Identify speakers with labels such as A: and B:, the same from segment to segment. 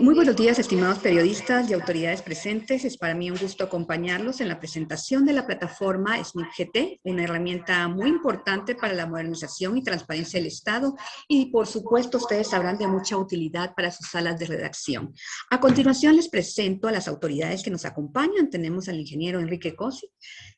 A: Muy buenos días, estimados periodistas y autoridades presentes. Es para mí un gusto acompañarlos en la presentación de la plataforma SNIP-GT, una herramienta muy importante para la modernización y transparencia del Estado y, por supuesto, ustedes sabrán de mucha utilidad para sus salas de redacción. A continuación, les presento a las autoridades que nos acompañan. Tenemos al ingeniero Enrique Cosic,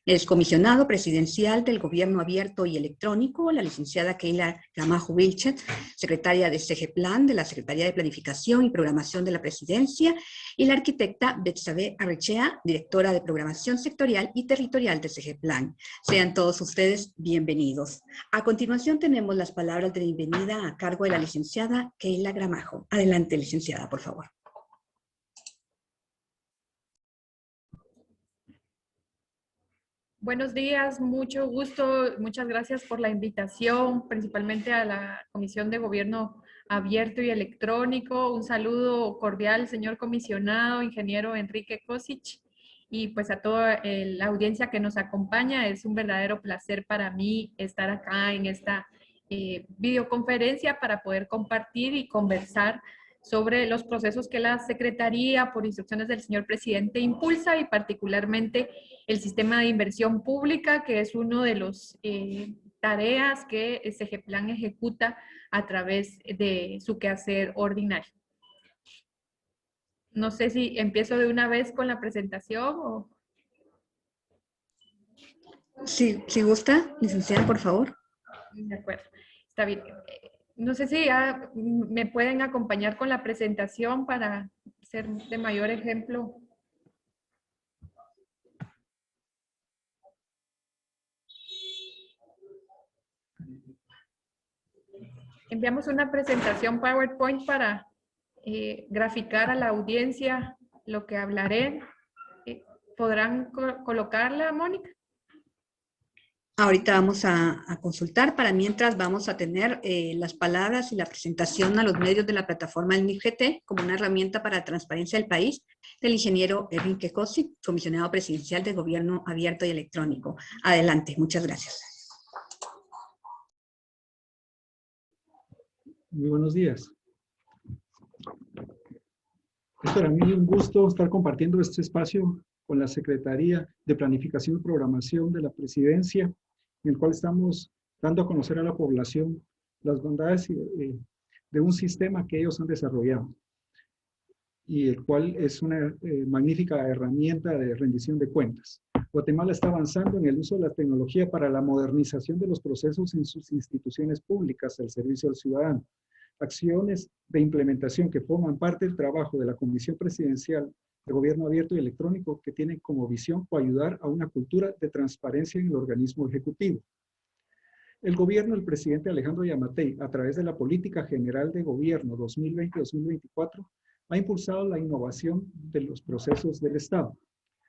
A: el comisionado presidencial del Gobierno Abierto y Electrónico, la licenciada Keila Gramajo Vilchez, secretaria de SEGEPLAN, de la Secretaría de Planificación y Programación de la Presidencia, y la arquitecta Betsabe Arrechea, directora de Programación Sectorial y Territorial de SEGEPLAN. Sean todos ustedes bienvenidos. A continuación tenemos las palabras de bienvenida a cargo de la licenciada Keila Gramajo. Adelante, licenciada, por favor.
B: Buenos días, mucho gusto, muchas gracias por la invitación, principalmente a la Comisión de Gobierno Abierto y Electrónico. Un saludo cordial, señor comisionado, ingeniero Enrique Cosic, y pues a toda la audiencia que nos acompaña. Es un verdadero placer para mí estar acá en esta videoconferencia para poder compartir y conversar sobre los procesos que la Secretaría, por instrucciones del señor presidente, impulsa, y particularmente el sistema de inversión pública, que es uno de los tareas que SEGEPLAN ejecuta a través de su quehacer ordinario. No sé si empiezo de una vez con la presentación o...
A: Sí, si gusta, licenciada, por favor.
B: De acuerdo, está bien. No sé si ya me pueden acompañar con la presentación para ser de mayor ejemplo. Enviamos una presentación PowerPoint para graficar a la audiencia lo que hablaré. ¿Podrán colocarla, Mónica?
A: Ahorita vamos a consultar. Para mientras vamos a tener las palabras y la presentación a los medios de la plataforma del SNIP-GT como una herramienta para la transparencia del país del ingeniero Enrique Cosic, comisionado presidencial del Gobierno Abierto y Electrónico. Adelante, muchas gracias.
C: Muy buenos días. Es para mí un gusto estar compartiendo este espacio con la Secretaría de Planificación y Programación de la Presidencia, en el cual estamos dando a conocer a la población las bondades de un sistema que ellos han desarrollado y el cual es una magnífica herramienta de rendición de cuentas. Guatemala está avanzando en el uso de la tecnología para la modernización de los procesos en sus instituciones públicas al servicio del ciudadano. Acciones de implementación que forman parte del trabajo de la Comisión Presidencial de Gobierno Abierto y Electrónico, que tienen como visión coayudar a una cultura de transparencia en el organismo ejecutivo. El gobierno del presidente Alejandro Yamatei, a través de la Política General de Gobierno 2020-2024, ha impulsado la innovación de los procesos del Estado,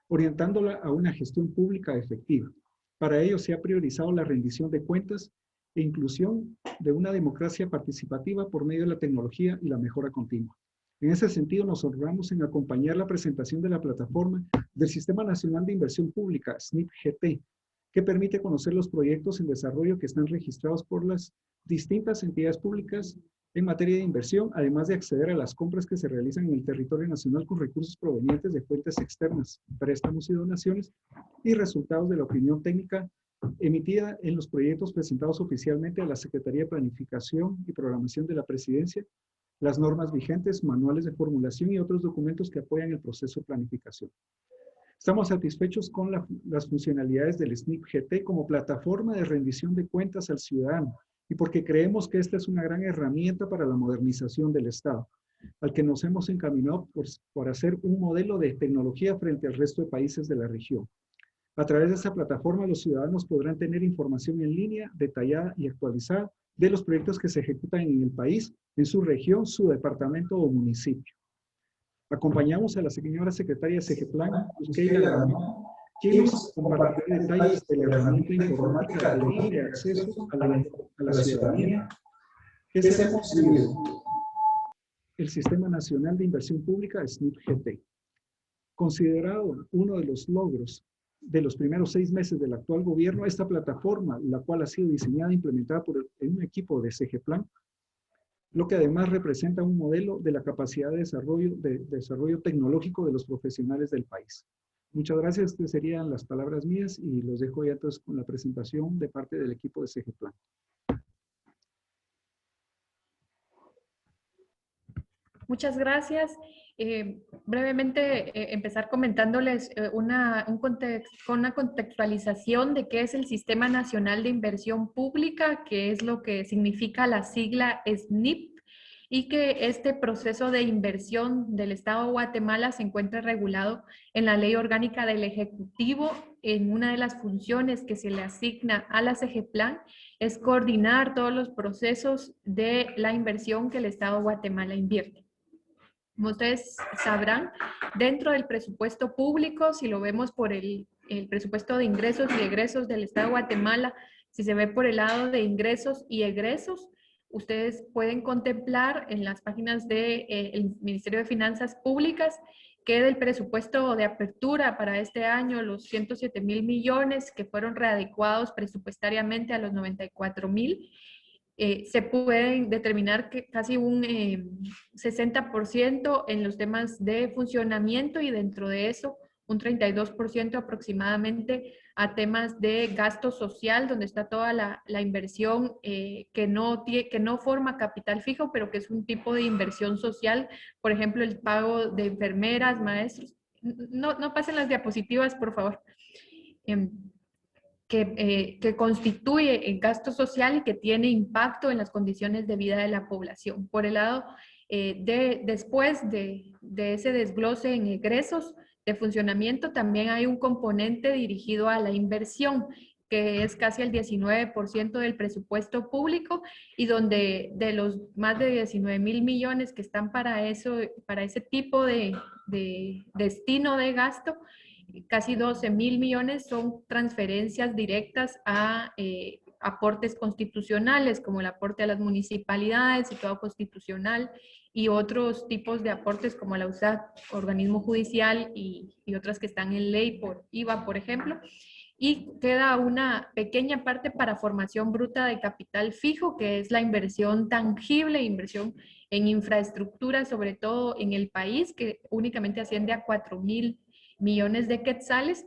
C: orientándola a una gestión pública efectiva. Para ello se ha priorizado la rendición de cuentas e inclusión de una democracia participativa por medio de la tecnología y la mejora continua. En ese sentido, nos honramos en acompañar la presentación de la plataforma del Sistema Nacional de Inversión Pública, SNIP-GT, que permite conocer los proyectos en desarrollo que están registrados por las distintas entidades públicas en materia de inversión, además de acceder a las compras que se realizan en el territorio nacional con recursos provenientes de fuentes externas, préstamos y donaciones, y resultados de la opinión técnica emitida en los proyectos presentados oficialmente a la Secretaría de Planificación y Programación de la Presidencia, las normas vigentes, manuales de formulación y otros documentos que apoyan el proceso de planificación. Estamos satisfechos con las funcionalidades del SNIP-GT como plataforma de rendición de cuentas al ciudadano y porque creemos que esta es una gran herramienta para la modernización del Estado, al que nos hemos encaminado por hacer un modelo de tecnología frente al resto de países de la región. A través de esta plataforma, los ciudadanos podrán tener información en línea, detallada y actualizada de los proyectos que se ejecutan en el país, en su región, su departamento o municipio. Acompañamos a la señora secretaria de SEGEPLAN, Keila Gramajo, quien nos compartirá detalles de la herramienta informática de libre acceso a la ciudadanía que se ha construido el Sistema Nacional de Inversión Pública, SNIP-GT. Considerado uno de los logros de los primeros 6 meses del actual gobierno, esta plataforma, la cual ha sido diseñada e implementada por un equipo de SEGEPLAN, lo que además representa un modelo de la capacidad de desarrollo tecnológico de los profesionales del país. Muchas gracias, estas serían las palabras mías y los dejo ya entonces con la presentación de parte del equipo de CGPlan.
B: Muchas gracias. Brevemente empezar comentándoles una contextualización de qué es el Sistema Nacional de Inversión Pública, que es lo que significa la sigla SNIP, y que este proceso de inversión del Estado de Guatemala se encuentra regulado en la Ley Orgánica del Ejecutivo. En una de las funciones que se le asigna a la CGPlan es coordinar todos los procesos de la inversión que el Estado de Guatemala invierte. Como ustedes sabrán, dentro del presupuesto público, si lo vemos por el presupuesto de ingresos y egresos del Estado de Guatemala, si se ve por el lado de ingresos y egresos, ustedes pueden contemplar en las páginas del Ministerio de Finanzas Públicas que del presupuesto de apertura para este año, los 107,000 millones que fueron readecuados presupuestariamente a los 94,000, se pueden determinar que casi un 60% en los temas de funcionamiento y dentro de eso un 32% aproximadamente a temas de gasto social, donde está toda la inversión que no forma capital fijo, pero que es un tipo de inversión social, por ejemplo, el pago de enfermeras, maestros. No pasen las diapositivas, por favor. Que constituye el gasto social y que tiene impacto en las condiciones de vida de la población. Por el lado después de ese desglose en egresos de funcionamiento, también hay un componente dirigido a la inversión, que es casi el 19% del presupuesto público y donde de los más de 19,000 millones que están para eso, para ese tipo de destino de gasto, casi 12,000 millones son transferencias directas a aportes constitucionales, como el aporte a las municipalidades, situado constitucional, y otros tipos de aportes como la USAC, organismo judicial, y otras que están en ley por IVA, por ejemplo. Y queda una pequeña parte para formación bruta de capital fijo, que es la inversión tangible, inversión en infraestructura, sobre todo en el país, que únicamente asciende a 4,000 millones de quetzales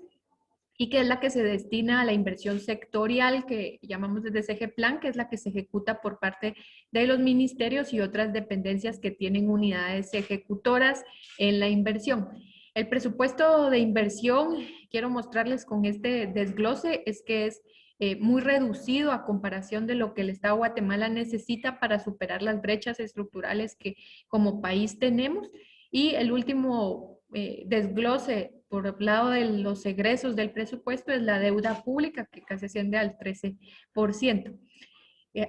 B: y que es la que se destina a la inversión sectorial que llamamos desde CGPlan, que es la que se ejecuta por parte de los ministerios y otras dependencias que tienen unidades ejecutoras en la inversión. El presupuesto de inversión, quiero mostrarles con este desglose, es que es muy reducido a comparación de lo que el Estado de Guatemala necesita para superar las brechas estructurales que como país tenemos. Y el último desglose por el lado de los egresos del presupuesto es la deuda pública, que casi asciende al 13%.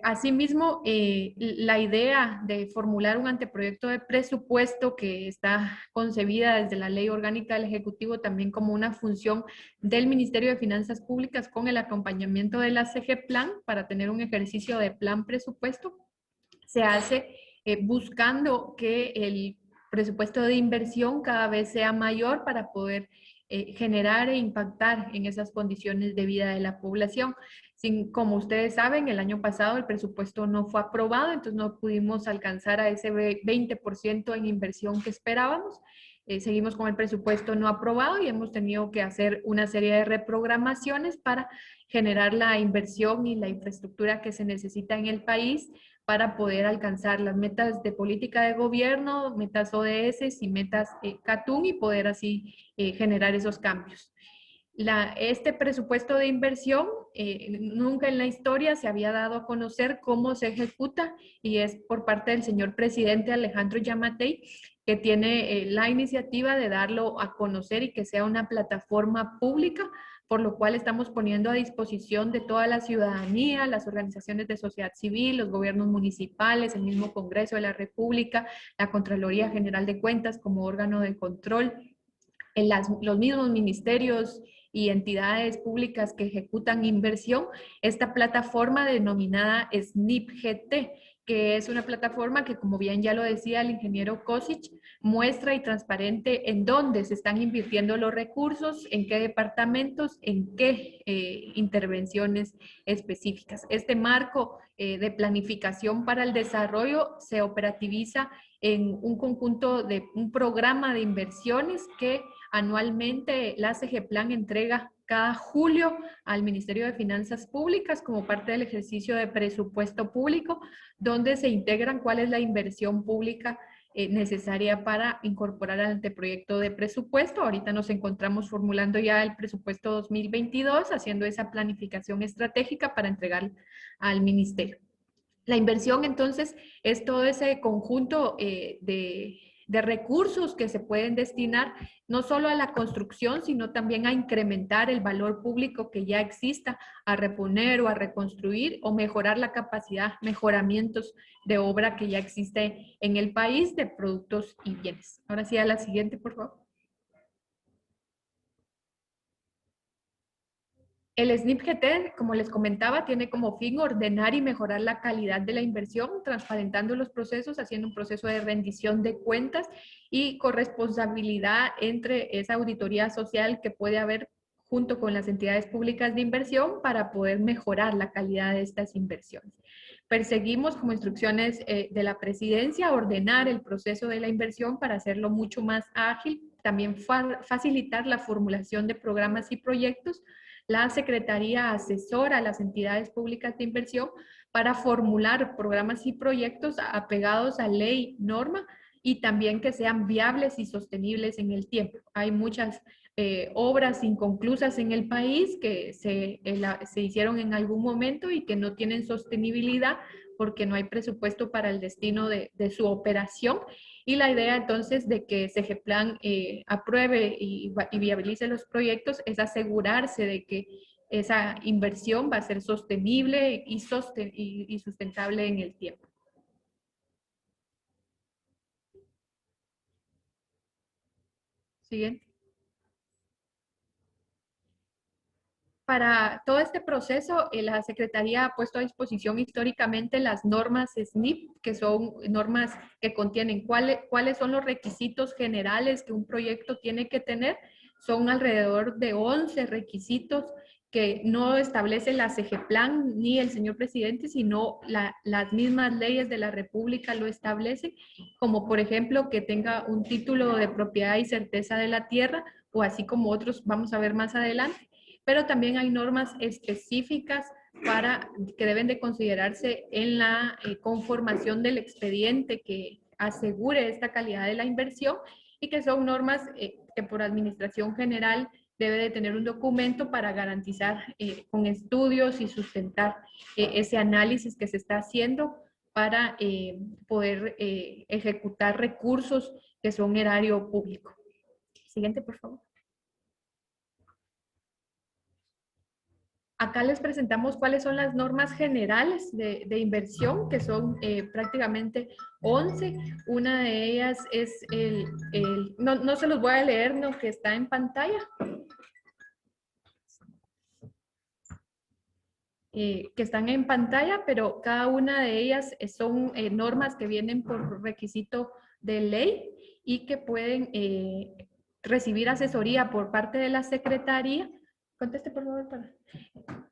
B: Asimismo, la idea de formular un anteproyecto de presupuesto que está concebida desde la Ley Orgánica del Ejecutivo también como una función del Ministerio de Finanzas Públicas con el acompañamiento de la CGPlan para tener un ejercicio de plan presupuesto, se hace buscando que el presupuesto de inversión cada vez sea mayor para poder generar e impactar en esas condiciones de vida de la población. Como ustedes saben, el año pasado el presupuesto no fue aprobado, entonces no pudimos alcanzar a ese 20% en inversión que esperábamos. Seguimos con el presupuesto no aprobado y hemos tenido que hacer una serie de reprogramaciones para generar la inversión y la infraestructura que se necesita en el país para poder alcanzar las metas de política de gobierno, metas ODS y metas CATUN y poder así generar esos cambios. Este presupuesto de inversión nunca en la historia se había dado a conocer cómo se ejecuta y es por parte del señor presidente Alejandro Yamatei, que tiene la iniciativa de darlo a conocer y que sea una plataforma pública, por lo cual estamos poniendo a disposición de toda la ciudadanía, las organizaciones de sociedad civil, los gobiernos municipales, el mismo Congreso de la República, la Contraloría General de Cuentas como órgano de control, los mismos ministerios y entidades públicas que ejecutan inversión, esta plataforma denominada SNIP-GT, que es una plataforma que, como bien ya lo decía el ingeniero Kosic, muestra y transparente en dónde se están invirtiendo los recursos, en qué departamentos, en qué intervenciones específicas. Este marco de planificación para el desarrollo se operativiza en un conjunto de un programa de inversiones que anualmente la SGPLAN entrega cada julio al Ministerio de Finanzas Públicas como parte del ejercicio de presupuesto público, donde se integran cuál es la inversión pública necesaria para incorporar al anteproyecto de presupuesto. Ahorita nos encontramos formulando ya el presupuesto 2022, haciendo esa planificación estratégica para entregar al ministerio. La inversión, entonces, es todo ese conjunto de recursos que se pueden destinar no solo a la construcción, sino también a incrementar el valor público que ya exista, a reponer o a reconstruir o mejorar la capacidad, mejoramientos de obra que ya existe en el país de productos y bienes. Ahora sí, a la siguiente, por favor. El SNIP-GT, como les comentaba, tiene como fin ordenar y mejorar la calidad de la inversión, transparentando los procesos, haciendo un proceso de rendición de cuentas y corresponsabilidad entre esa auditoría social que puede haber junto con las entidades públicas de inversión para poder mejorar la calidad de estas inversiones. Perseguimos como instrucciones de la presidencia ordenar el proceso de la inversión para hacerlo mucho más ágil, también facilitar la formulación de programas y proyectos. La Secretaría asesora a las entidades públicas de inversión para formular programas y proyectos apegados a ley, norma y también que sean viables y sostenibles en el tiempo. Hay muchas obras inconclusas en el país que se hicieron en algún momento y que no tienen sostenibilidad porque no hay presupuesto para el destino de su operación. Y la idea entonces de que SGPLAN apruebe y viabilice los proyectos es asegurarse de que esa inversión va a ser sostenible y sustentable en el tiempo. Siguiente. Para todo este proceso, la Secretaría ha puesto a disposición históricamente las normas SNIP, que son normas que contienen cuáles son los requisitos generales que un proyecto tiene que tener. Son alrededor de 11 requisitos que no establece la SGPLAN ni el señor presidente, sino las mismas leyes de la República lo establecen, como por ejemplo que tenga un título de propiedad y certeza de la tierra, o así como otros vamos a ver más adelante. Pero también hay normas específicas que deben de considerarse en la conformación del expediente que asegure esta calidad de la inversión y que son normas que por administración general debe de tener un documento para garantizar con estudios y sustentar ese análisis que se está haciendo para poder ejecutar recursos que son erario público. Siguiente, por favor. Acá les presentamos cuáles son las normas generales de inversión, que son prácticamente 11. Una de ellas es no se los voy a leer, no, que está en pantalla. Que están en pantalla, pero cada una de ellas son normas que vienen por requisito de ley y que pueden recibir asesoría por parte de la Secretaría. Conteste, por favor,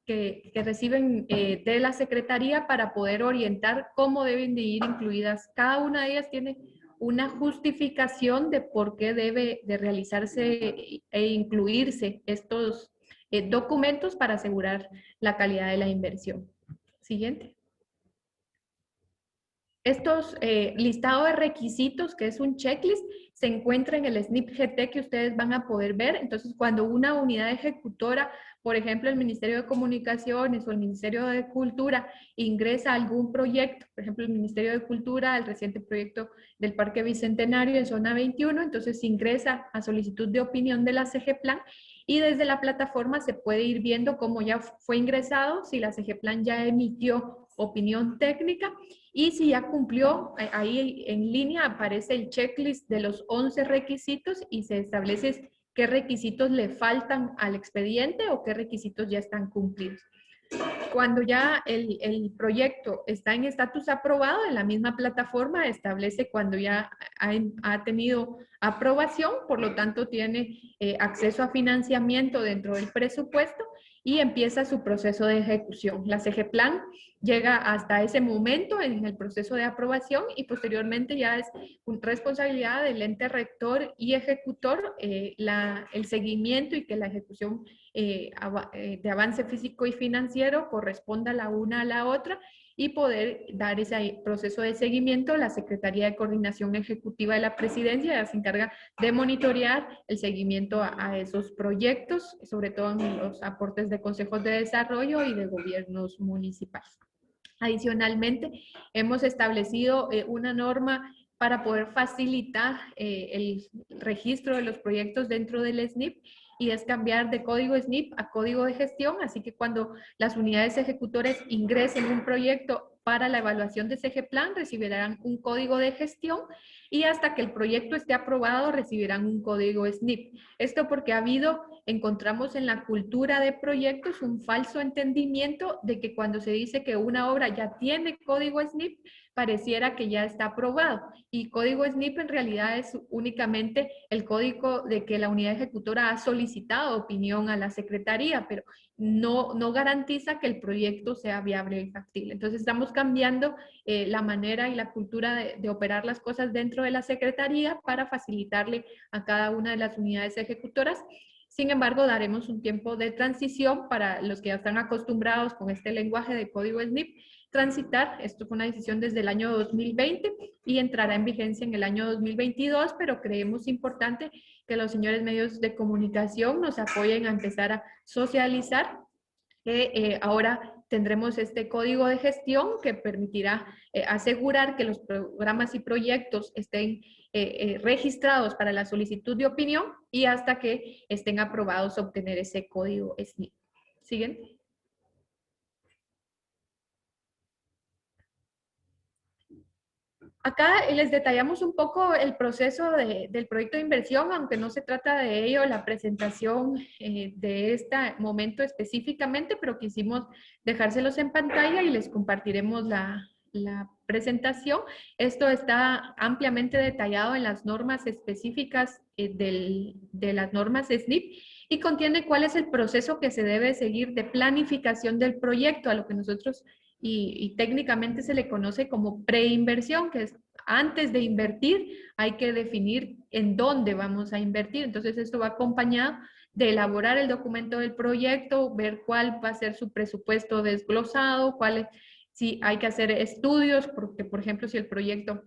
B: que reciben de la Secretaría para poder orientar cómo deben de ir incluidas. Cada una de ellas tiene una justificación de por qué debe de realizarse e incluirse estos documentos para asegurar la calidad de la inversión. Siguiente. Estos listados de requisitos, que es un checklist, se encuentra en el SNIP-GT que ustedes van a poder ver. Entonces, cuando una unidad ejecutora, por ejemplo, el Ministerio de Comunicaciones o el Ministerio de Cultura, ingresa algún proyecto, por ejemplo, el Ministerio de Cultura, el reciente proyecto del Parque Bicentenario en Zona 21, entonces ingresa a solicitud de opinión de la SGPLAN y desde la plataforma se puede ir viendo cómo ya fue ingresado, si la SGPLAN ya emitió opinión técnica y si ya cumplió, ahí en línea aparece el checklist de los 11 requisitos y se establece qué requisitos le faltan al expediente o qué requisitos ya están cumplidos. Cuando ya el proyecto está en estatus aprobado, en la misma plataforma establece cuando ya ha tenido aprobación, por lo tanto tiene acceso a financiamiento dentro del presupuesto y empieza su proceso de ejecución. La CGPLAN llega hasta ese momento en el proceso de aprobación y posteriormente ya es responsabilidad del ente rector y ejecutor el seguimiento y que la ejecución de avance físico y financiero corresponda la una a la otra y poder dar ese proceso de seguimiento. La Secretaría de Coordinación Ejecutiva de la Presidencia ya se encarga de monitorear el seguimiento a esos proyectos, sobre todo en los aportes de consejos de desarrollo y de gobiernos municipales. Adicionalmente, hemos establecido una norma para poder facilitar el registro de los proyectos dentro del SNIP, y es cambiar de código SNIP a código de gestión, así que cuando las unidades ejecutores ingresen un proyecto para la evaluación de CGPLAN, recibirán un código de gestión y hasta que el proyecto esté aprobado recibirán un código SNIP. Esto porque encontramos en la cultura de proyectos un falso entendimiento de que cuando se dice que una obra ya tiene código SNIP, pareciera que ya está aprobado. Y código SNIP en realidad es únicamente el código de que la unidad ejecutora ha solicitado opinión a la Secretaría, pero no garantiza que el proyecto sea viable y factible. Entonces estamos cambiando la manera y la cultura de operar las cosas dentro de la Secretaría para facilitarle a cada una de las unidades ejecutoras. Sin embargo, daremos un tiempo de transición para los que ya están acostumbrados con este lenguaje de código SNIP, transitar. Esto fue una decisión desde el año 2020 y entrará en vigencia en el año 2022, pero creemos importante que los señores medios de comunicación nos apoyen a empezar a socializar que ahora tendremos este código de gestión que permitirá asegurar que los programas y proyectos estén registrados para la solicitud de opinión y hasta que estén aprobados obtener ese código SNIP. Siguiente. Acá les detallamos un poco el proceso del proyecto de inversión, aunque no se trata de ello la presentación de este momento específicamente, pero quisimos dejárselos en pantalla y les compartiremos la presentación. Esto está ampliamente detallado en las normas específicas de las normas SNIP y contiene cuál es el proceso que se debe seguir de planificación del proyecto, a lo que nosotros y técnicamente se le conoce como preinversión, que es antes de invertir hay que definir en dónde vamos a invertir. Entonces esto va acompañado de elaborar el documento del proyecto, ver cuál va a ser su presupuesto desglosado, si hay que hacer estudios, porque por ejemplo si el proyecto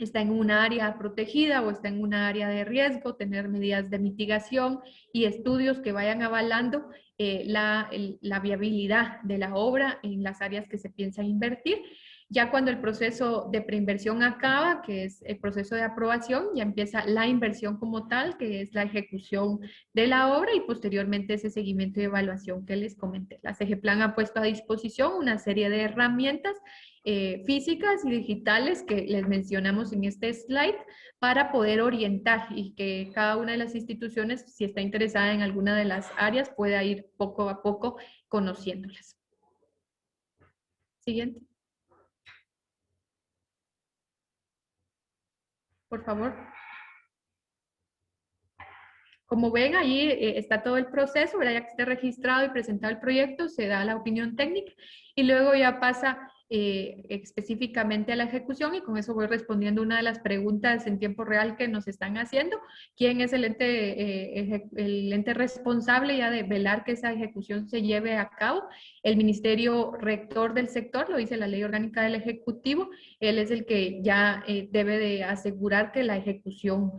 B: está en una área protegida o está en una área de riesgo, tener medidas de mitigación y estudios que vayan avalando la viabilidad de la obra en las áreas que se piensa invertir. Ya cuando el proceso de preinversión acaba, que es el proceso de aprobación, ya empieza la inversión como tal, que es la ejecución de la obra y posteriormente ese seguimiento y evaluación que les comenté. La CGPLAN ha puesto a disposición una serie de herramientas físicas y digitales que les mencionamos en este slide para poder orientar y que cada una de las instituciones, si está interesada en alguna de las áreas, pueda ir poco a poco conociéndolas. Siguiente. Por favor. Como ven, ahí está todo el proceso, ¿verdad? Ya que esté registrado y presentado el proyecto, se da la opinión técnica y luego ya pasa específicamente a la ejecución y con eso voy respondiendo una de las preguntas en tiempo real que nos están haciendo. ¿Quién es el ente responsable ya de velar que esa ejecución se lleve a cabo? El Ministerio Rector del sector, lo dice la Ley Orgánica del Ejecutivo, él es el que ya debe de asegurar que la ejecución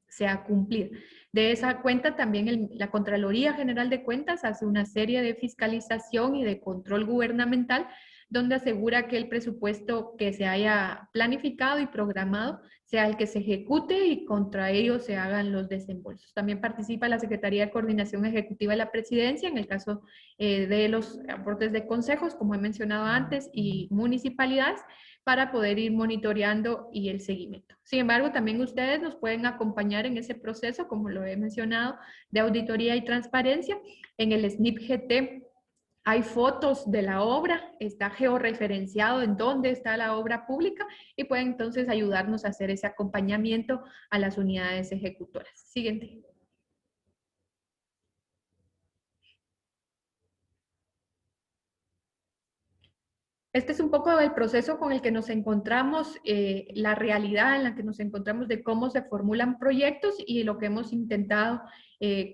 B: sea cumplida. De esa cuenta también la Contraloría General de Cuentas hace una serie de fiscalización y de control gubernamental donde asegura que el presupuesto que se haya planificado y programado sea el que se ejecute y contra ello se hagan los desembolsos. También participa la Secretaría de Coordinación Ejecutiva de la Presidencia en el caso de los aportes de consejos, como he mencionado antes, y municipalidades, para poder ir monitoreando y el seguimiento. Sin embargo, también ustedes nos pueden acompañar en ese proceso, como lo he mencionado, de auditoría y transparencia. En el SNIP GT hay fotos de la obra, está georreferenciado en dónde está la obra pública y pueden entonces ayudarnos a hacer ese acompañamiento a las unidades ejecutoras. Siguiente. Este es un poco el proceso con el que nos encontramos, la realidad en la que nos encontramos de cómo se formulan proyectos, y lo que hemos intentado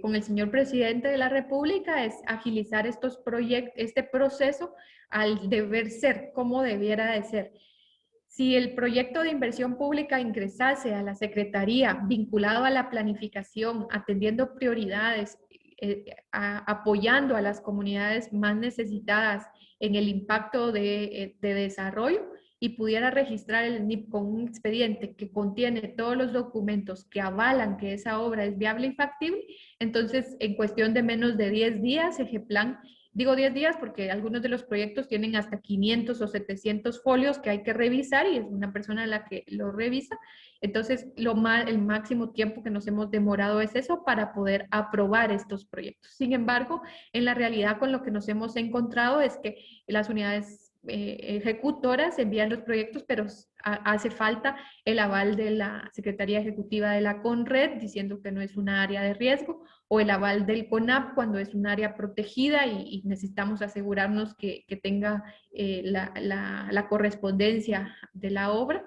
B: con el señor presidente de la República es agilizar este proceso al deber ser, como debiera de ser. Si el proyecto de inversión pública ingresase a la Secretaría vinculado a la planificación, atendiendo prioridades, apoyando a las comunidades más necesitadas en el impacto de desarrollo, y pudiera registrar el NIP con un expediente que contiene todos los documentos que avalan que esa obra es viable y factible, entonces en cuestión de menos de 10 días, Egeplan, digo 10 días porque algunos de los proyectos tienen hasta 500 o 700 folios que hay que revisar, y es una persona la que lo revisa. Entonces, el máximo tiempo que nos hemos demorado es eso para poder aprobar estos proyectos. Sin embargo, en la realidad con lo que nos hemos encontrado es que las unidades ejecutoras envían los proyectos, pero hace falta el aval de la Secretaría Ejecutiva de la CONRED diciendo que no es una área de riesgo, o el aval del CONAP cuando es un área protegida y necesitamos asegurarnos que tenga la correspondencia de la obra,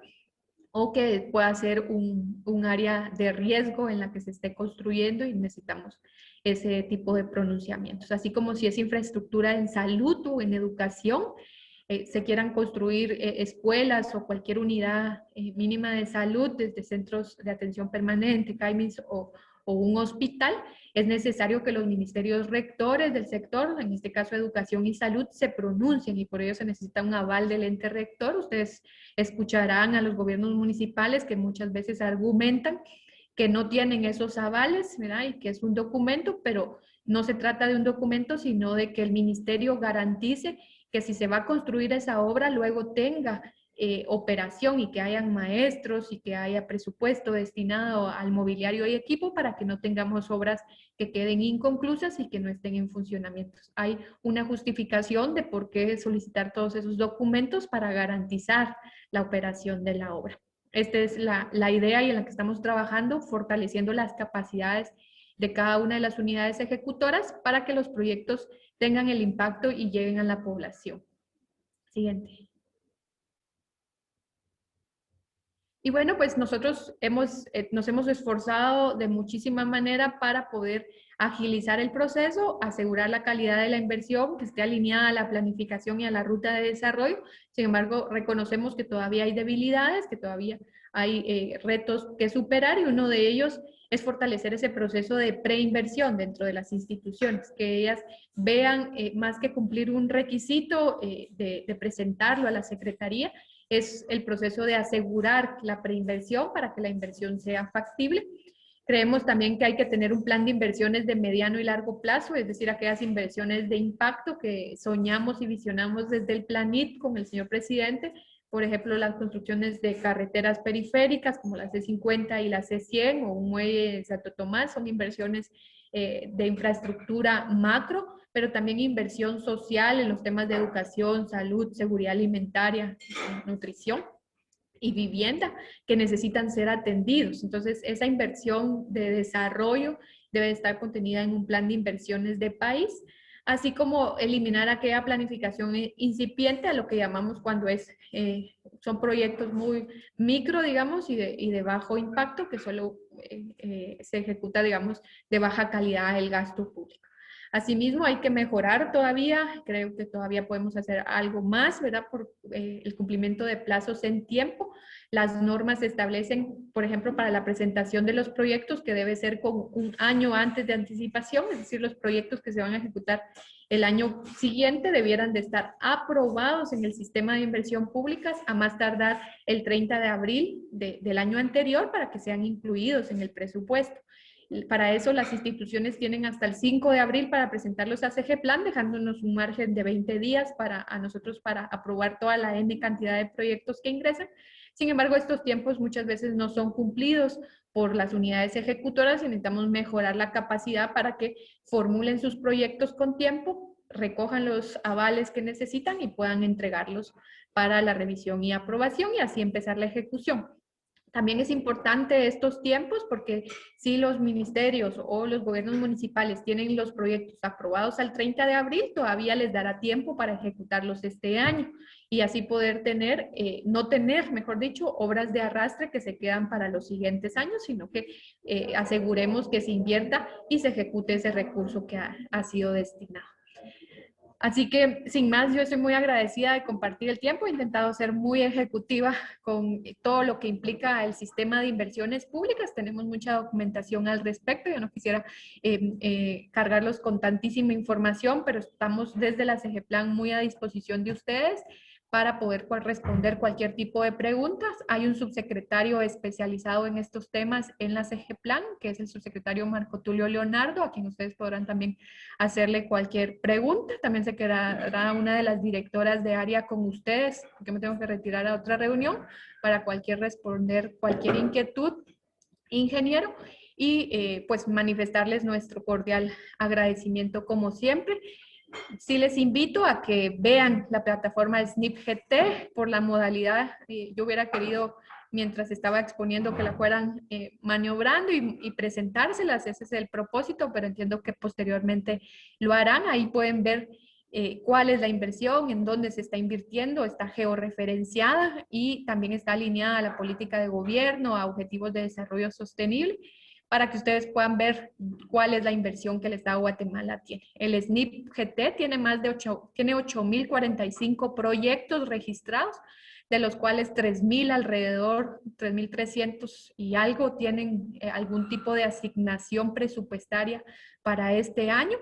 B: o que pueda ser un área de riesgo en la que se esté construyendo y necesitamos ese tipo de pronunciamientos. Así como si es infraestructura en salud o en educación, se quieran construir escuelas o cualquier unidad mínima de salud, desde centros de atención permanente, CAIMIS o un hospital, es necesario que los ministerios rectores del sector, en este caso educación y salud, se pronuncien, y por ello se necesita un aval del ente rector. Ustedes escucharán a los gobiernos municipales que muchas veces argumentan que no tienen esos avales, ¿verdad? Y que es un documento, pero no se trata de un documento, sino de que el ministerio garantice que si se va a construir esa obra, luego tenga operación, y que hayan maestros y que haya presupuesto destinado al mobiliario y equipo para que no tengamos obras que queden inconclusas y que no estén en funcionamiento. Hay una justificación de por qué solicitar todos esos documentos para garantizar la operación de la obra. Esta es la idea y en la que estamos trabajando, fortaleciendo las capacidades de cada una de las unidades ejecutoras para que los proyectos tengan el impacto y lleguen a la población. Siguiente. Y bueno, pues nosotros nos hemos esforzado de muchísima manera para poder agilizar el proceso, asegurar la calidad de la inversión, que esté alineada a la planificación y a la ruta de desarrollo. Sin embargo, reconocemos que todavía hay debilidades, que todavía hay retos que superar, y uno de ellos es fortalecer ese proceso de preinversión dentro de las instituciones, que ellas vean más que cumplir un requisito de presentarlo a la Secretaría, es el proceso de asegurar la preinversión para que la inversión sea factible. Creemos también que hay que tener un plan de inversiones de mediano y largo plazo, es decir, aquellas inversiones de impacto que soñamos y visionamos desde el PLANIT con el señor presidente. Por ejemplo, las construcciones de carreteras periféricas como la C50 y la C100, o un muelle de Santo Tomás, son inversiones de infraestructura macro, pero también inversión social en los temas de educación, salud, seguridad alimentaria, nutrición y vivienda, que necesitan ser atendidos. Entonces, esa inversión de desarrollo debe estar contenida en un plan de inversiones de país, así como eliminar aquella planificación incipiente, a lo que llamamos cuando son proyectos muy micro, digamos, y de bajo impacto, que solo se ejecuta, digamos, de baja calidad el gasto público. Asimismo, hay que mejorar todavía, creo que todavía podemos hacer algo más, ¿verdad? Por el cumplimiento de plazos en tiempo. Las normas establecen, por ejemplo, para la presentación de los proyectos, que debe ser con un año antes de anticipación, es decir, los proyectos que se van a ejecutar el año siguiente debieran de estar aprobados en el sistema de inversión públicas a más tardar el 30 de abril del año anterior, para que sean incluidos en el presupuesto. Para eso las instituciones tienen hasta el 5 de abril para presentarlos a CG Plan, dejándonos un margen de 20 días a nosotros para aprobar toda la N cantidad de proyectos que ingresan. Sin embargo, estos tiempos muchas veces no son cumplidos por las unidades ejecutoras, y necesitamos mejorar la capacidad para que formulen sus proyectos con tiempo, recojan los avales que necesitan y puedan entregarlos para la revisión y aprobación, y así empezar la ejecución. También es importante estos tiempos porque si los ministerios o los gobiernos municipales tienen los proyectos aprobados al 30 de abril, todavía les dará tiempo para ejecutarlos este año y así poder tener, no tener, mejor dicho, obras de arrastre que se quedan para los siguientes años, sino que aseguremos que se invierta y se ejecute ese recurso que ha sido destinado. Así que, sin más, yo estoy muy agradecida de compartir el tiempo. He intentado ser muy ejecutiva con todo lo que implica el sistema de inversiones públicas. Tenemos mucha documentación al respecto. Yo no quisiera cargarlos con tantísima información, pero estamos desde la CEGEPLAN muy a disposición de ustedes para poder responder cualquier tipo de preguntas. Hay un subsecretario especializado en estos temas en la CEGEPLAN, que es el subsecretario Marco Tulio Leonardo, a quien ustedes podrán también hacerle cualquier pregunta. También se quedará una de las directoras de área con ustedes, porque me tengo que retirar a otra reunión, para responder cualquier inquietud, ingeniero, y pues manifestarles nuestro cordial agradecimiento como siempre. Sí les invito a que vean la plataforma SNIP-GT por la modalidad. Yo hubiera querido, mientras estaba exponiendo, que la fueran maniobrando y presentárselas. Ese es el propósito, pero entiendo que posteriormente lo harán. Ahí pueden ver cuál es la inversión, en dónde se está invirtiendo, está georreferenciada y también está alineada a la política de gobierno, a objetivos de desarrollo sostenible, para que ustedes puedan ver cuál es la inversión que el Estado de Guatemala tiene. El SNIP-GT tiene tiene 8.045 proyectos registrados, de los cuales 3.000 alrededor, 3.300 y algo tienen algún tipo de asignación presupuestaria para este año.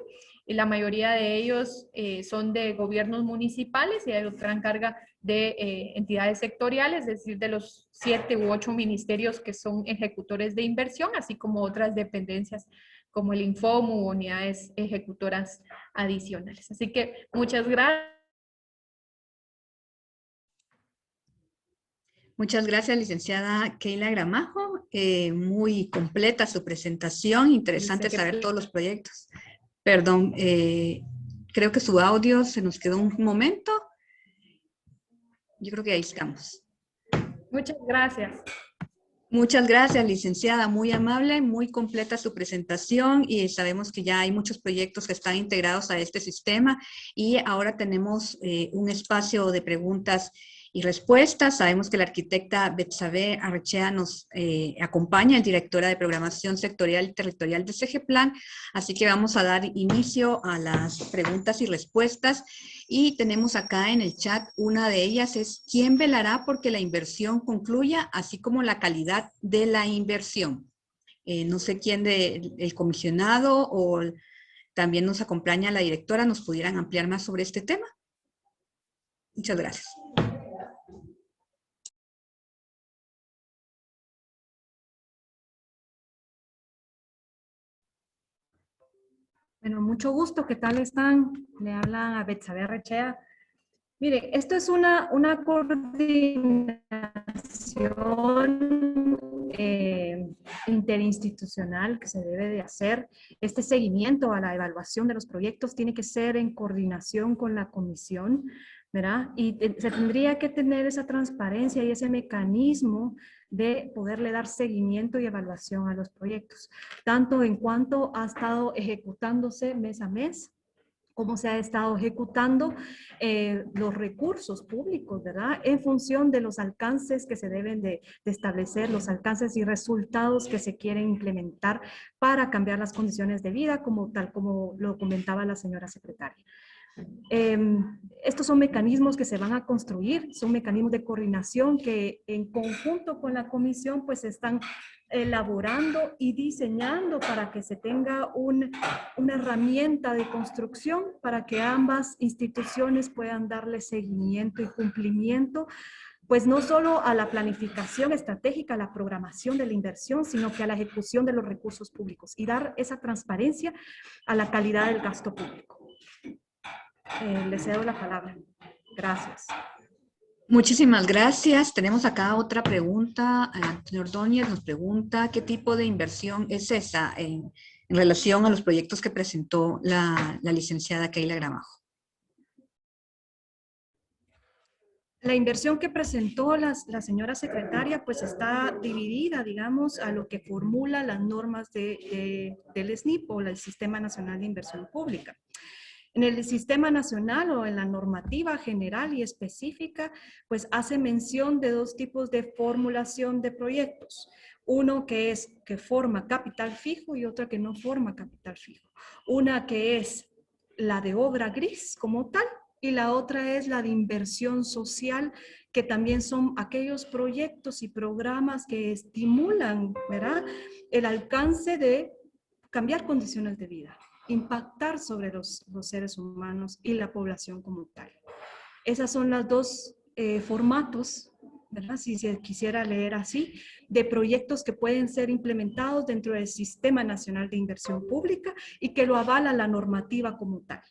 B: Y la mayoría de ellos son de gobiernos municipales y hay otra encarga de entidades sectoriales, es decir, de los 7 u 8 ministerios que son ejecutores de inversión, así como otras dependencias como el Infomu u unidades ejecutoras adicionales. Así que muchas gracias.
A: Muchas gracias, licenciada Keila Gramajo. Muy completa su presentación, interesante saber todos los proyectos. Perdón, creo que su audio se nos quedó un momento. Yo creo que ahí estamos.
B: Muchas gracias.
A: Muchas gracias, licenciada. Muy amable, muy completa su presentación y sabemos que ya hay muchos proyectos que están integrados a este sistema y ahora tenemos un espacio de preguntas y respuestas. Sabemos que la arquitecta Betsabe Arrechea nos acompaña, directora de programación sectorial y territorial de CEGEPLAN, así que vamos a dar inicio a las preguntas y respuestas. Y tenemos acá en el chat, una de ellas es, ¿quién velará porque la inversión concluya, así como la calidad de la inversión? No sé quién del comisionado o también nos acompaña la directora, ¿nos pudieran ampliar más sobre este tema? Muchas gracias.
D: Bueno, mucho gusto. ¿Qué tal están? Le hablan a Betsabe Arrechea. Mire, esto es una coordinación interinstitucional que se debe de hacer. Este seguimiento a la evaluación de los proyectos tiene que ser en coordinación con la comisión, ¿verdad? Y se tendría que tener esa transparencia y ese mecanismo de poderle dar seguimiento y evaluación a los proyectos, tanto en cuanto ha estado ejecutándose mes a mes, cómo se ha estado ejecutando los recursos públicos, ¿verdad? En función de los alcances que se deben de establecer, los alcances y resultados que se quieren implementar para cambiar las condiciones de vida, tal como lo comentaba la señora secretaria. Estos son mecanismos que se van a construir, son mecanismos de coordinación que en conjunto con la comisión pues están elaborando y diseñando para que se tenga una herramienta de construcción para que ambas instituciones puedan darle seguimiento y cumplimiento, pues no solo a la planificación estratégica, a la programación de la inversión, sino que a la ejecución de los recursos públicos y dar esa transparencia a la calidad del gasto público. Le cedo la palabra. Gracias.
A: Muchísimas gracias. Tenemos acá otra pregunta. Antonio Ordóñez nos pregunta qué tipo de inversión es esa en relación a los proyectos que presentó la licenciada Keila Gramajo.
D: La inversión que presentó la señora secretaria pues está dividida, digamos, a lo que formula las normas del SNIP o el Sistema Nacional de Inversión Pública. En el Sistema Nacional o en la normativa general y específica, pues hace mención de dos tipos de formulación de proyectos. Uno que forma capital fijo y otro que no forma capital fijo. Una que es la de obra gris como tal, y la otra es la de inversión social, que también son aquellos proyectos y programas que estimulan, ¿verdad?, el alcance de cambiar condiciones de vida, impactar sobre los seres humanos y la población como tal. Esas son las dos formatos, ¿verdad?, si se quisiera leer así, de proyectos que pueden ser implementados dentro del Sistema Nacional de Inversión Pública y que lo avala la normativa como tal.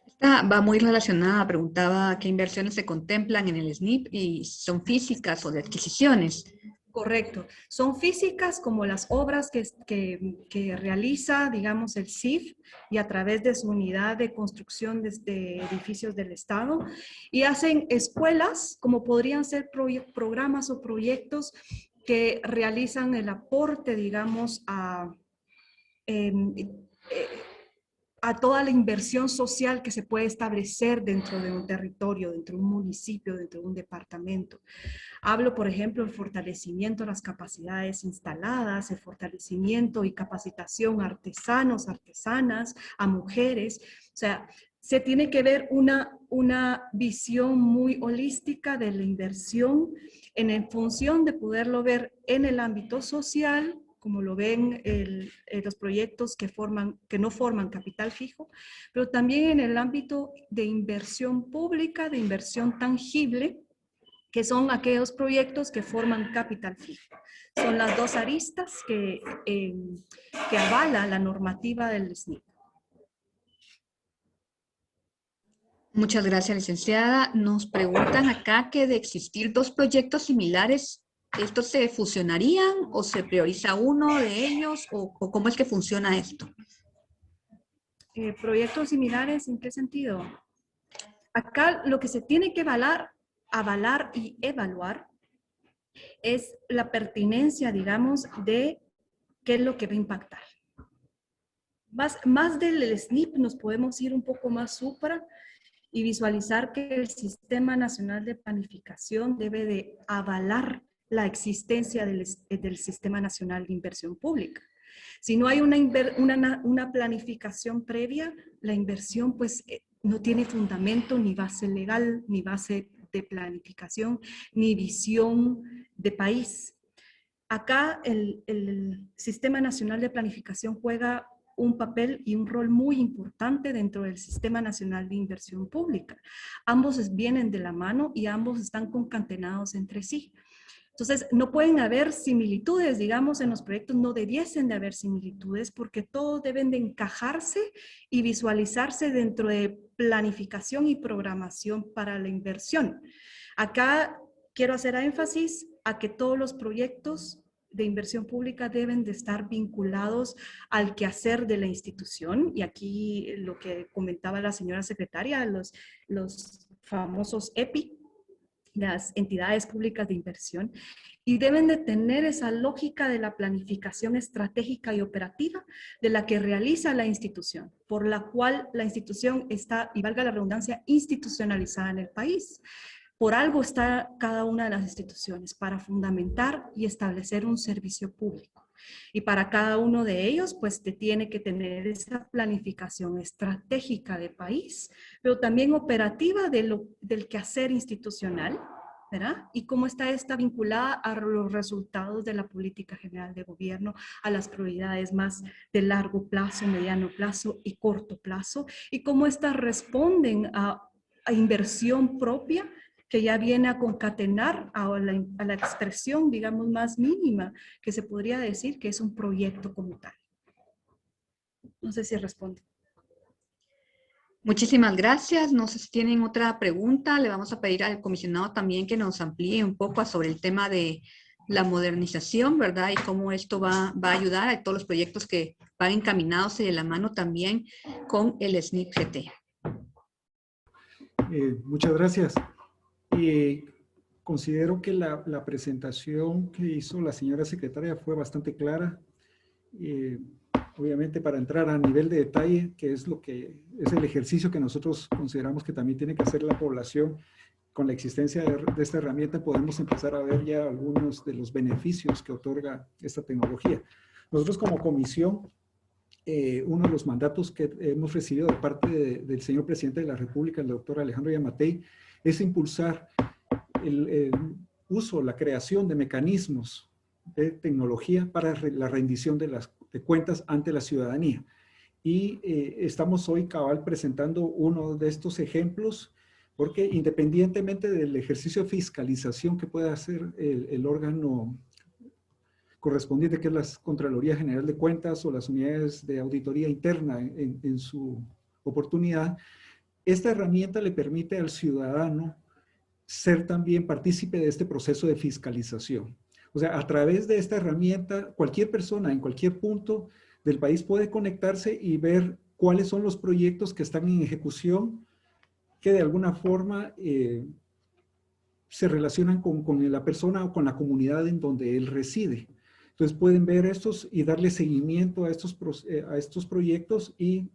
A: Esta va muy relacionada, preguntaba qué inversiones se contemplan en el SNIP y son físicas o de adquisiciones.
D: Correcto. Son físicas como las obras que realiza, digamos, el CIF y a través de su unidad de construcción de edificios del Estado, y hacen escuelas como podrían ser programas o proyectos que realizan el aporte, digamos, a toda la inversión social que se puede establecer dentro de un territorio, dentro de un municipio, dentro de un departamento. Hablo, por ejemplo, del fortalecimiento de las capacidades instaladas, el fortalecimiento y capacitación a artesanos, artesanas, a mujeres. O sea, se tiene que ver una visión muy holística de la inversión en función de poderlo ver en el ámbito social, como lo ven los proyectos que no forman capital fijo, pero también en el ámbito de inversión pública, de inversión tangible, que son aquellos proyectos que forman capital fijo. Son las dos aristas que avala la normativa del SNIP.
A: Muchas gracias, licenciada. Nos preguntan acá que de existir dos proyectos similares, ¿estos se fusionarían o se prioriza uno de ellos o cómo es que funciona esto?
D: ¿Proyectos similares en qué sentido? Acá lo que se tiene que avalar y evaluar es la pertinencia, digamos, de qué es lo que va a impactar. Más del SNIP nos podemos ir un poco más supra y visualizar que el Sistema Nacional de Planificación debe de avalar la existencia del Sistema Nacional de Inversión Pública. Si no hay una planificación previa, la inversión pues no tiene fundamento, ni base legal, ni base de planificación, ni visión de país. Acá el Sistema Nacional de Planificación juega un papel y un rol muy importante dentro del Sistema Nacional de Inversión Pública. Ambos vienen de la mano y ambos están concatenados entre sí. Entonces, no pueden haber similitudes, digamos, en los proyectos, no debiesen de haber similitudes porque todos deben de encajarse y visualizarse dentro de planificación y programación para la inversión. Acá quiero hacer énfasis a que todos los proyectos de inversión pública deben de estar vinculados al quehacer de la institución. Y aquí lo que comentaba la señora secretaria, los famosos EPI, las entidades públicas de inversión, y deben de tener esa lógica de la planificación estratégica y operativa de la que realiza la institución, por la cual la institución está, y valga la redundancia, institucionalizada en el país. Por algo está cada una de las instituciones, para fundamentar y establecer un servicio público. Y para cada uno de ellos, pues tiene que tener esa planificación estratégica de país, pero también operativa del quehacer institucional, ¿verdad? Y cómo está esta vinculada a los resultados de la política general de gobierno, a las prioridades más de largo plazo, mediano plazo y corto plazo, y cómo estas responden a inversión propia que ya viene a concatenar a la expresión, digamos, más mínima, que se podría decir que es un proyecto como tal. No sé si responde.
A: Muchísimas gracias. No sé si tienen otra pregunta. Le vamos a pedir al comisionado también que nos amplíe un poco sobre el tema de la modernización, ¿verdad? Y cómo esto va a ayudar a todos los proyectos que van encaminados y de la mano también con el SNIP GT.
C: Muchas gracias. Considero que la presentación que hizo la señora secretaria fue bastante clara. Obviamente, para entrar a nivel de detalle, que es el ejercicio que nosotros consideramos que también tiene que hacer la población, con la existencia de esta herramienta podemos empezar a ver ya algunos de los beneficios que otorga esta tecnología. Nosotros como comisión, uno de los mandatos que hemos recibido de parte del señor presidente de la República, el doctor Alejandro Yamatei, es impulsar el uso, la creación de mecanismos de tecnología para la rendición de cuentas ante la ciudadanía. Y estamos hoy cabal presentando uno de estos ejemplos, porque independientemente del ejercicio de fiscalización que pueda hacer el órgano correspondiente, que es la Contraloría General de Cuentas o las unidades de auditoría interna en su oportunidad, esta herramienta le permite al ciudadano ser también partícipe de este proceso de fiscalización. O sea, a través de esta herramienta, cualquier persona en cualquier punto del país puede conectarse y ver cuáles son los proyectos que están en ejecución, que de alguna forma se relacionan con la persona o con la comunidad en donde él reside. Entonces pueden ver estos y darle seguimiento a estos proyectos y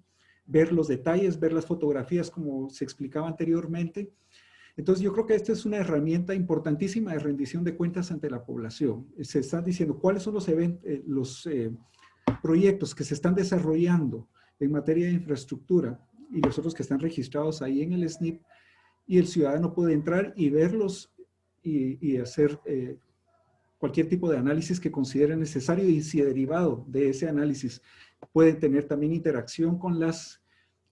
C: ver los detalles, ver las fotografías como se explicaba anteriormente. Entonces yo creo que esta es una herramienta importantísima de rendición de cuentas ante la población. Se están diciendo cuáles son los proyectos que se están desarrollando en materia de infraestructura y los otros que están registrados ahí en el SNIP, y el ciudadano puede entrar y verlos y hacer cualquier tipo de análisis que considere necesario, y si derivado de ese análisis pueden tener también interacción con las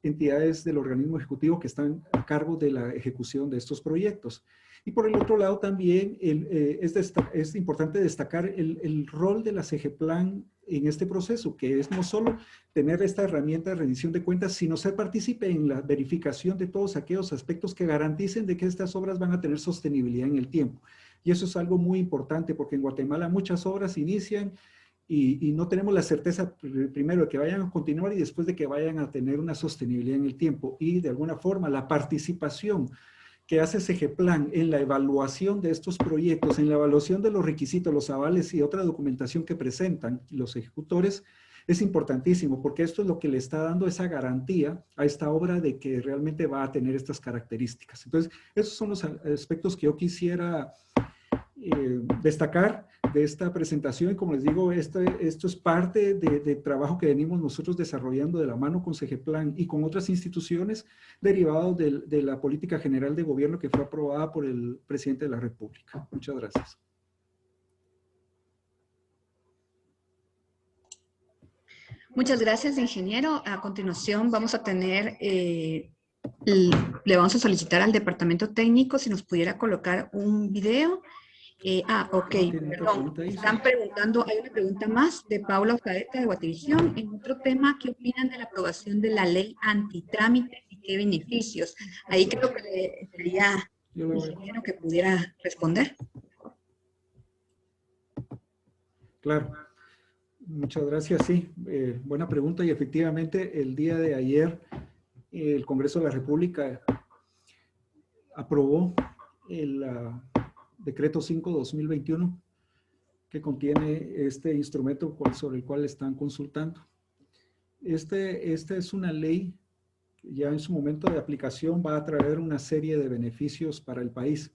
C: entidades del organismo ejecutivo que están a cargo de la ejecución de estos proyectos. Y por el otro lado también es importante destacar el rol de la CEGEPLAN en este proceso, que es no solo tener esta herramienta de rendición de cuentas, sino ser partícipe en la verificación de todos aquellos aspectos que garanticen de que estas obras van a tener sostenibilidad en el tiempo. Y eso es algo muy importante, porque en Guatemala muchas obras inician y no tenemos la certeza, primero, de que vayan a continuar y después de que vayan a tener una sostenibilidad en el tiempo. Y de alguna forma la participación que hace CEGEPLAN en la evaluación de estos proyectos, en la evaluación de los requisitos, los avales y otra documentación que presentan los ejecutores, es importantísimo, porque esto es lo que le está dando esa garantía a esta obra de que realmente va a tener estas características. Entonces, esos son los aspectos que yo quisiera destacar de esta presentación. Y como les digo, esto es parte de trabajo que venimos nosotros desarrollando de la mano con CEGEPLAN y con otras instituciones, derivado de la política general de gobierno que fue aprobada por el presidente de la República. Muchas gracias.
A: Muchas gracias, ingeniero. A continuación vamos a tener, le vamos a solicitar al departamento técnico si nos pudiera colocar un video. Ok, perdón. Están preguntando, hay una pregunta más de Paula Osadeta de Guatevisión. En otro tema, ¿qué opinan de la aprobación de la ley antitrámite y qué beneficios? Ahí creo que sería ingeniero que pudiera responder.
C: Claro. Muchas gracias. Sí, buena pregunta, y efectivamente el día de ayer el Congreso de la República aprobó el Decreto 5/2021 que contiene este instrumento sobre el cual están consultando. Esta es una ley que ya en su momento de aplicación va a traer una serie de beneficios para el país.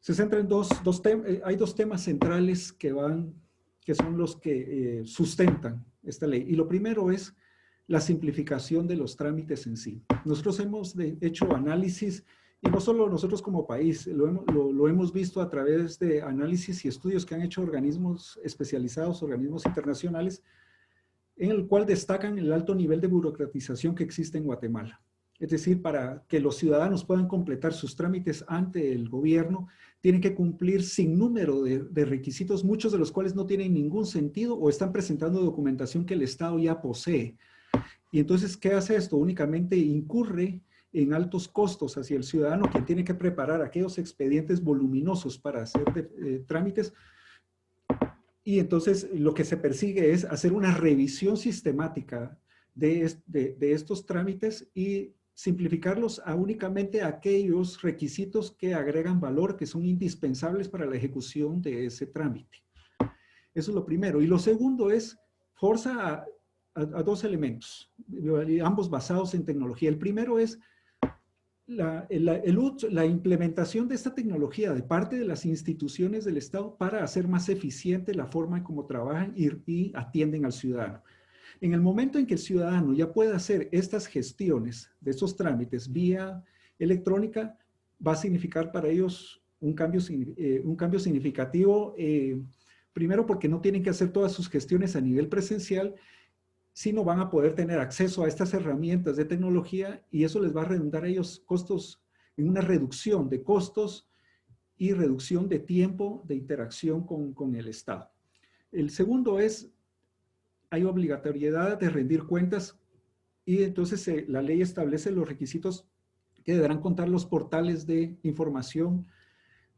C: Se centra en hay dos temas centrales que son los que sustentan esta ley. Y lo primero es la simplificación de los trámites en sí. Nosotros hemos hecho análisis, y no solo nosotros como país, lo hemos visto a través de análisis y estudios que han hecho organismos especializados, organismos internacionales, en el cual destacan el alto nivel de burocratización que existe en Guatemala. Es decir, para que los ciudadanos puedan completar sus trámites ante el gobierno, tienen que cumplir sin número de requisitos, muchos de los cuales no tienen ningún sentido o están presentando documentación que el Estado ya posee. Y entonces, ¿qué hace esto? Únicamente incurre en altos costos hacia el ciudadano, que tiene que preparar aquellos expedientes voluminosos para hacer trámites. Y entonces lo que se persigue es hacer una revisión sistemática de estos trámites y simplificarlos a únicamente aquellos requisitos que agregan valor, que son indispensables para la ejecución de ese trámite. Eso es lo primero. Y lo segundo es fuerza a dos elementos, ambos basados en tecnología. El primero es la implementación de esta tecnología de parte de las instituciones del Estado para hacer más eficiente la forma en cómo trabajan y atienden al ciudadano. En el momento en que el ciudadano ya pueda hacer estas gestiones de estos trámites vía electrónica, va a significar para ellos un cambio significativo, primero porque no tienen que hacer todas sus gestiones a nivel presencial, sino van a poder tener acceso a estas herramientas de tecnología y eso les va a redundar a ellos costos, en una reducción de costos y reducción de tiempo de interacción con el Estado. El segundo es, hay obligatoriedad de rendir cuentas y entonces la ley establece los requisitos que deberán contar los portales de información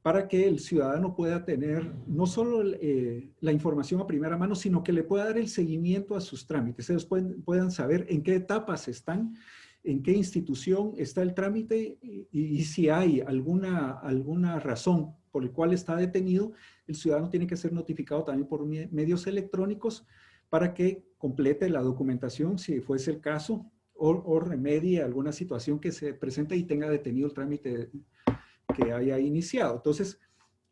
C: para que el ciudadano pueda tener no solo la información a primera mano, sino que le pueda dar el seguimiento a sus trámites. Ellos puedan saber en qué etapas están, en qué institución está el trámite y si hay alguna razón por la cual está detenido, el ciudadano tiene que ser notificado también por medios electrónicos para que complete la documentación, si fuese el caso, o remedie alguna situación que se presente y tenga detenido el trámite que haya iniciado. Entonces,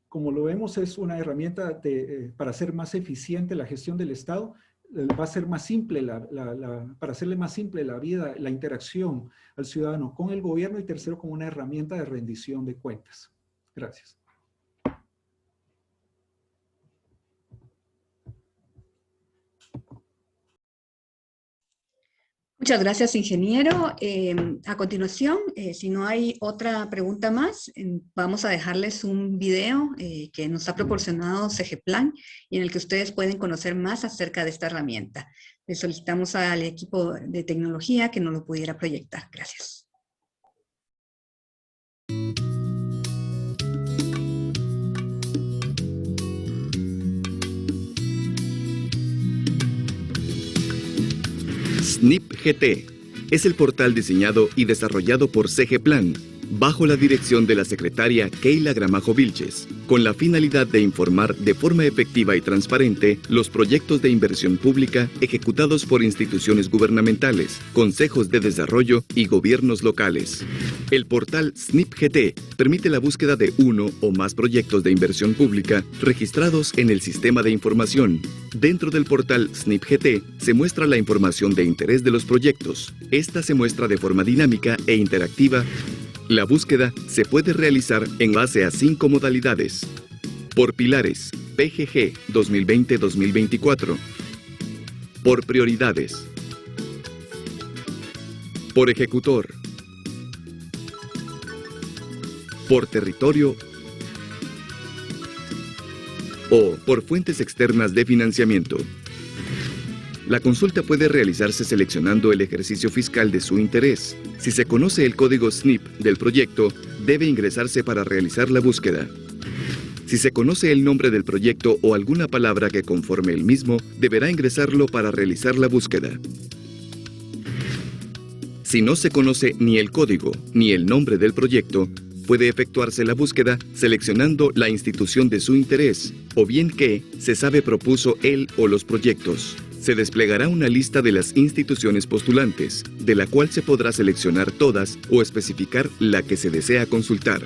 C: como lo vemos, es una herramienta para hacer más eficiente la gestión del Estado, va a ser más simple, para hacerle más simple la vida, la interacción al ciudadano con el gobierno y tercero, como una herramienta de rendición de cuentas. Gracias.
A: Muchas gracias, ingeniero. A continuación, si no hay otra pregunta más, vamos a dejarles un video que nos ha proporcionado CGPlan y en el que ustedes pueden conocer más acerca de esta herramienta. Le solicitamos al equipo de tecnología que nos lo pudiera proyectar. Gracias.
E: SNIP-GT es el portal diseñado y desarrollado por CGPlan, bajo la dirección de la secretaria Keila Gramajo Vilches, con la finalidad de informar de forma efectiva y transparente los proyectos de inversión pública ejecutados por instituciones gubernamentales, consejos de desarrollo y gobiernos locales. El portal SNIP-GT permite la búsqueda de uno o más proyectos de inversión pública registrados en el sistema de información. Dentro del portal SNIP-GT se muestra la información de interés de los proyectos. Esta se muestra de forma dinámica e interactiva. La búsqueda se puede realizar en base a 5 modalidades. Por pilares, PGG 2020-2024. Por prioridades. Por ejecutor. Por territorio. O por fuentes externas de financiamiento. La consulta puede realizarse seleccionando el ejercicio fiscal de su interés. Si se conoce el código SNIP del proyecto, debe ingresarse para realizar la búsqueda. Si se conoce el nombre del proyecto o alguna palabra que conforme el mismo, deberá ingresarlo para realizar la búsqueda. Si no se conoce ni el código ni el nombre del proyecto, puede efectuarse la búsqueda seleccionando la institución de su interés, o bien que se sabe propuso el o los proyectos. Se desplegará una lista de las instituciones postulantes, de la cual se podrá seleccionar todas o especificar la que se desea consultar.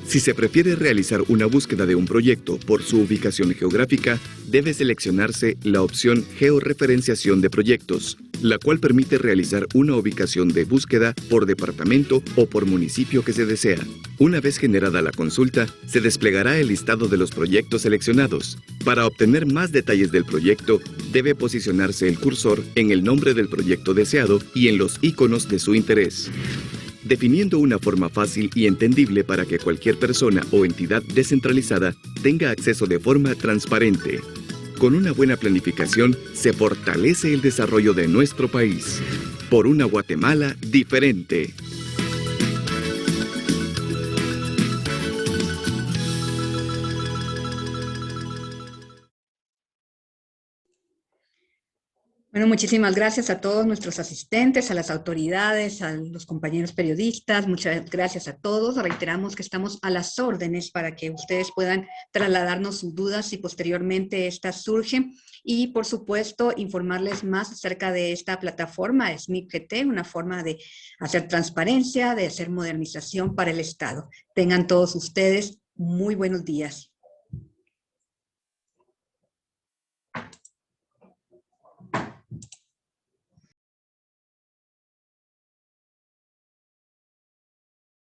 E: Si se prefiere realizar una búsqueda de un proyecto por su ubicación geográfica, debe seleccionarse la opción Georreferenciación de proyectos, la cual permite realizar una ubicación de búsqueda por departamento o por municipio que se desea. Una vez generada la consulta, se desplegará el listado de los proyectos seleccionados. Para obtener más detalles del proyecto, debe posicionarse el cursor en el nombre del proyecto deseado y en los iconos de su interés, definiendo una forma fácil y entendible para que cualquier persona o entidad descentralizada tenga acceso de forma transparente. Con una buena planificación, se fortalece el desarrollo de nuestro país. Por una Guatemala diferente.
A: Bueno, muchísimas gracias a todos nuestros asistentes, a las autoridades, a los compañeros periodistas. Muchas gracias a todos. Reiteramos que estamos a las órdenes para que ustedes puedan trasladarnos sus dudas si posteriormente estas surgen. Y, por supuesto, informarles más acerca de esta plataforma SNIP-GT, una forma de hacer transparencia, de hacer modernización para el Estado. Tengan todos ustedes muy buenos días.